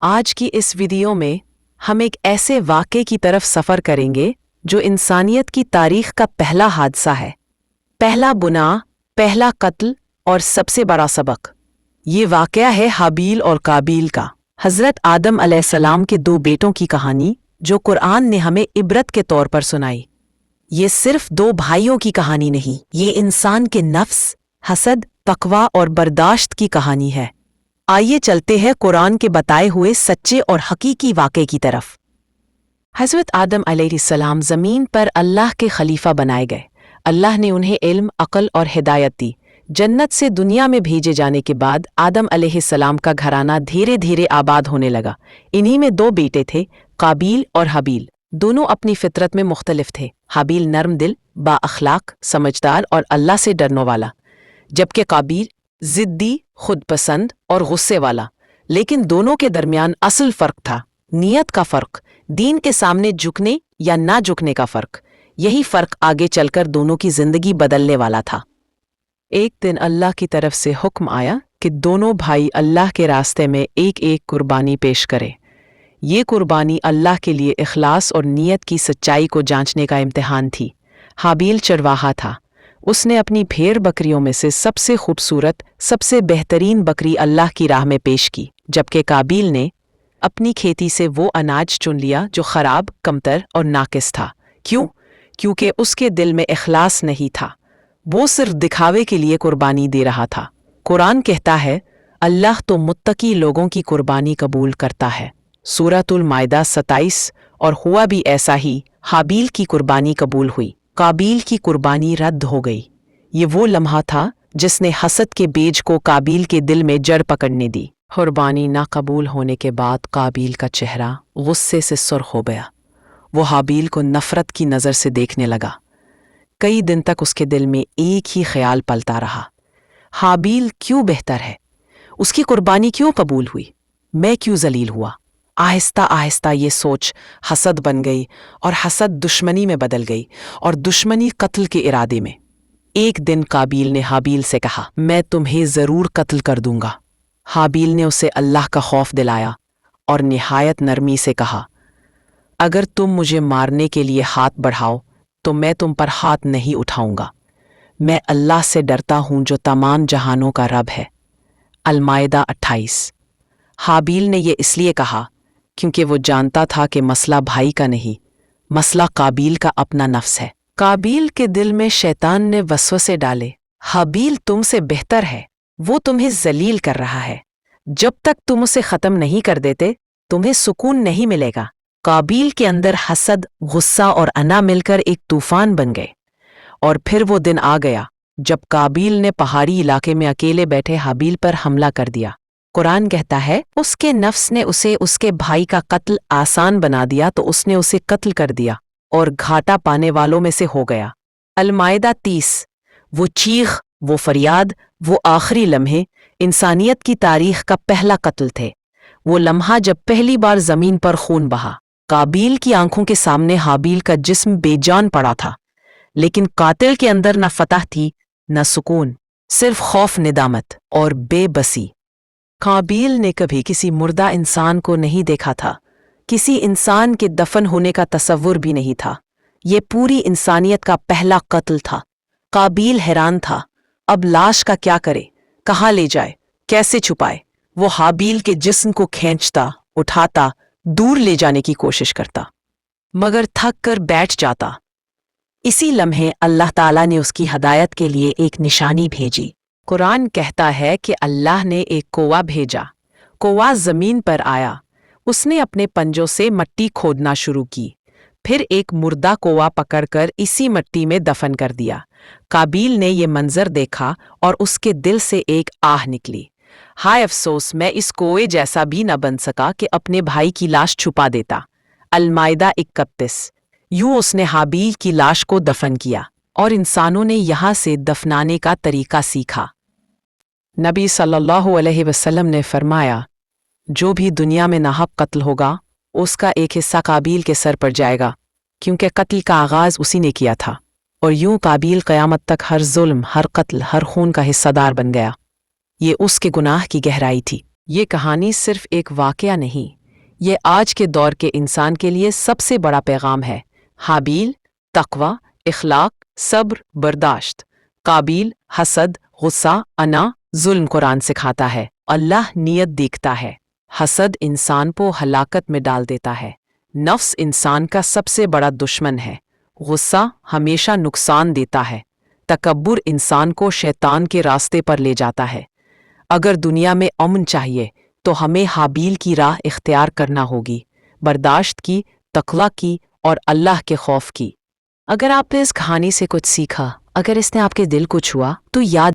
آج کی اس ویڈیو میں ہم ایک ایسے واقعے کی طرف سفر کریں گے جو انسانیت کی تاریخ کا پہلا حادثہ ہے، پہلا گناہ، پہلا قتل اور سب سے بڑا سبق۔ یہ واقعہ ہے حابیل اور قابیل کا، حضرت آدم علیہ السلام کے دو بیٹوں کی کہانی جو قرآن نے ہمیں عبرت کے طور پر سنائی۔ یہ صرف دو بھائیوں کی کہانی نہیں، یہ انسان کے نفس، حسد، تقوی اور برداشت کی کہانی ہے۔ آئیے چلتے ہیں قرآن کے بتائے ہوئے سچے اور حقیقی واقعے کی طرف۔ حضرت آدم علیہ السلام زمین پر اللہ کے خلیفہ بنائے گئے۔ اللہ نے انہیں علم، عقل اور ہدایت دی۔ جنت سے دنیا میں بھیجے جانے کے بعد آدم علیہ السلام کا گھرانہ دھیرے دھیرے آباد ہونے لگا۔ انہی میں دو بیٹے تھے، قابیل اور حابیل۔ دونوں اپنی فطرت میں مختلف تھے۔ حابیل نرم دل، با اخلاق، سمجھدار اور اللہ سے ڈرنے والا، جبکہ قابیل ضدی، خود پسند اور غصے والا۔ لیکن دونوں کے درمیان اصل فرق تھا، نیت کا فرق، دین کے سامنے جھکنے یا نہ جھکنے کا فرق۔ یہی فرق آگے چل کر دونوں کی زندگی بدلنے والا تھا۔ ایک دن اللہ کی طرف سے حکم آیا کہ دونوں بھائی اللہ کے راستے میں ایک ایک قربانی پیش کریں۔ یہ قربانی اللہ کے لیے اخلاص اور نیت کی سچائی کو جانچنے کا امتحان تھی۔ حابیل چرواہا تھا۔ اس نے اپنی بھیڑ بکریوں میں سے سب سے خوبصورت، سب سے بہترین بکری اللہ کی راہ میں پیش کی، جبکہ قابیل نے اپنی کھیتی سے وہ اناج چن لیا جو خراب، کمتر اور ناقص تھا۔ کیوں؟ کیونکہ اس کے دل میں اخلاص نہیں تھا، وہ صرف دکھاوے کے لیے قربانی دے رہا تھا۔ قرآن کہتا ہے، اللہ تو متقی لوگوں کی قربانی قبول کرتا ہے، سورۃ المائدہ 27۔ اور ہوا بھی ایسا ہی، حابیل کی قربانی قبول ہوئی، قابیل کی قربانی رد ہو گئی۔ یہ وہ لمحہ تھا جس نے حسد کے بیج کو قابیل کے دل میں جڑ پکڑنے دی۔ قربانی نہ قبول ہونے کے بعد قابیل کا چہرہ غصے سے سرخ ہو گیا۔ وہ حابیل کو نفرت کی نظر سے دیکھنے لگا۔ کئی دن تک اس کے دل میں ایک ہی خیال پلتا رہا، حابیل کیوں بہتر ہے؟ اس کی قربانی کیوں قبول ہوئی؟ میں کیوں ذلیل ہوا؟ آہستہ آہستہ یہ سوچ حسد بن گئی، اور حسد دشمنی میں بدل گئی، اور دشمنی قتل کے ارادے میں۔ ایک دن قابیل نے حابیل سے کہا، میں تمہیں ضرور قتل کر دوں گا۔ حابیل نے اسے اللہ کا خوف دلایا اور نہایت نرمی سے کہا، اگر تم مجھے مارنے کے لیے ہاتھ بڑھاؤ تو میں تم پر ہاتھ نہیں اٹھاؤں گا۔ میں اللہ سے ڈرتا ہوں جو تمام جہانوں کا رب ہے۔ المائدہ 28۔ حابیل نے یہ اس لیے کہا کیونکہ وہ جانتا تھا کہ مسئلہ بھائی کا نہیں، مسئلہ قابیل کا اپنا نفس ہے۔ قابیل کے دل میں شیطان نے وسوسے ڈالے، حابیل تم سے بہتر ہے، وہ تمہیں ذلیل کر رہا ہے، جب تک تم اسے ختم نہیں کر دیتے تمہیں سکون نہیں ملے گا۔ قابیل کے اندر حسد، غصہ اور انا مل کر ایک طوفان بن گئے، اور پھر وہ دن آ گیا جب قابیل نے پہاڑی علاقے میں اکیلے بیٹھے حابیل پر حملہ کر دیا۔ قرآن کہتا ہے، اس کے نفس نے اسے اس کے بھائی کا قتل آسان بنا دیا تو اس نے اسے قتل کر دیا اور گھاٹا پانے والوں میں سے ہو گیا۔ المائدہ 30۔ وہ چیخ، وہ فریاد، وہ آخری لمحے انسانیت کی تاریخ کا پہلا قتل تھے۔ وہ لمحہ جب پہلی بار زمین پر خون بہا۔ قابیل کی آنکھوں کے سامنے حابیل کا جسم بے جان پڑا تھا، لیکن قاتل کے اندر نہ فتح تھی، نہ سکون، صرف خوف، ندامت اور بے بسی۔ قابیل نے کبھی کسی مردہ انسان کو نہیں دیکھا تھا، کسی انسان کے دفن ہونے کا تصور بھی نہیں تھا۔ یہ پوری انسانیت کا پہلا قتل تھا۔ قابیل حیران تھا، اب لاش کا کیا کرے، کہاں لے جائے، کیسے چھپائے؟ وہ حابیل کے جسم کو کھینچتا، اٹھاتا، دور لے جانے کی کوشش کرتا، مگر تھک کر بیٹھ جاتا۔ اسی لمحے اللہ تعالیٰ نے اس کی ہدایت کے لیے ایک نشانی بھیجی۔ قرآن کہتا ہے کہ اللہ نے ایک کوہ بھیجا۔ کوہ زمین پر آیا، اس نے اپنے پنجوں سے مٹی کھودنا شروع کی، پھر ایک مردہ کوہ پکڑ کر اسی مٹی میں دفن کر دیا۔ قابیل نے یہ منظر دیکھا اور اس کے دل سے ایک آہ نکلی، ہائے افسوس، میں اس کوے جیسا بھی نہ بن سکا کہ اپنے بھائی کی لاش چھپا دیتا۔ المائدہ 31۔ یوں اس نے حابیل کی لاش کو دفن کیا، اور انسانوں نے یہاں سے دفنانے کا طریقہ سیکھا۔ نبی صلی اللہ علیہ وسلم نے فرمایا، جو بھی دنیا میں ناحق قتل ہوگا اس کا ایک حصہ قابیل کے سر پر جائے گا، کیونکہ قتل کا آغاز اسی نے کیا تھا، اور یوں قابیل قیامت تک ہر ظلم، ہر قتل، ہر خون کا حصہ دار بن گیا۔ یہ اس کے گناہ کی گہرائی تھی۔ یہ کہانی صرف ایک واقعہ نہیں، یہ آج کے دور کے انسان کے لیے سب سے بڑا پیغام ہے۔ حابیل، تقوی، اخلاق، صبر، برداشت۔ قابیل، حسد، غصہ، انا، ظلم۔ قرآن سکھاتا ہے اللہ نیت دیکھتا ہے۔ حسد انسان کو ہلاکت میں ڈال دیتا ہے۔ نفس انسان کا سب سے بڑا دشمن ہے۔ غصہ ہمیشہ نقصان دیتا ہے۔ تکبر انسان کو شیطان کے راستے پر لے جاتا ہے۔ اگر دنیا میں امن چاہیے تو ہمیں حابیل کی راہ اختیار کرنا ہوگی، برداشت کی، تقوی کی اور اللہ کے خوف کی۔ اگر آپ نے اس کہانی سے کچھ سیکھا، اگر اس نے آپ کے دل کو چھوا، تو یاد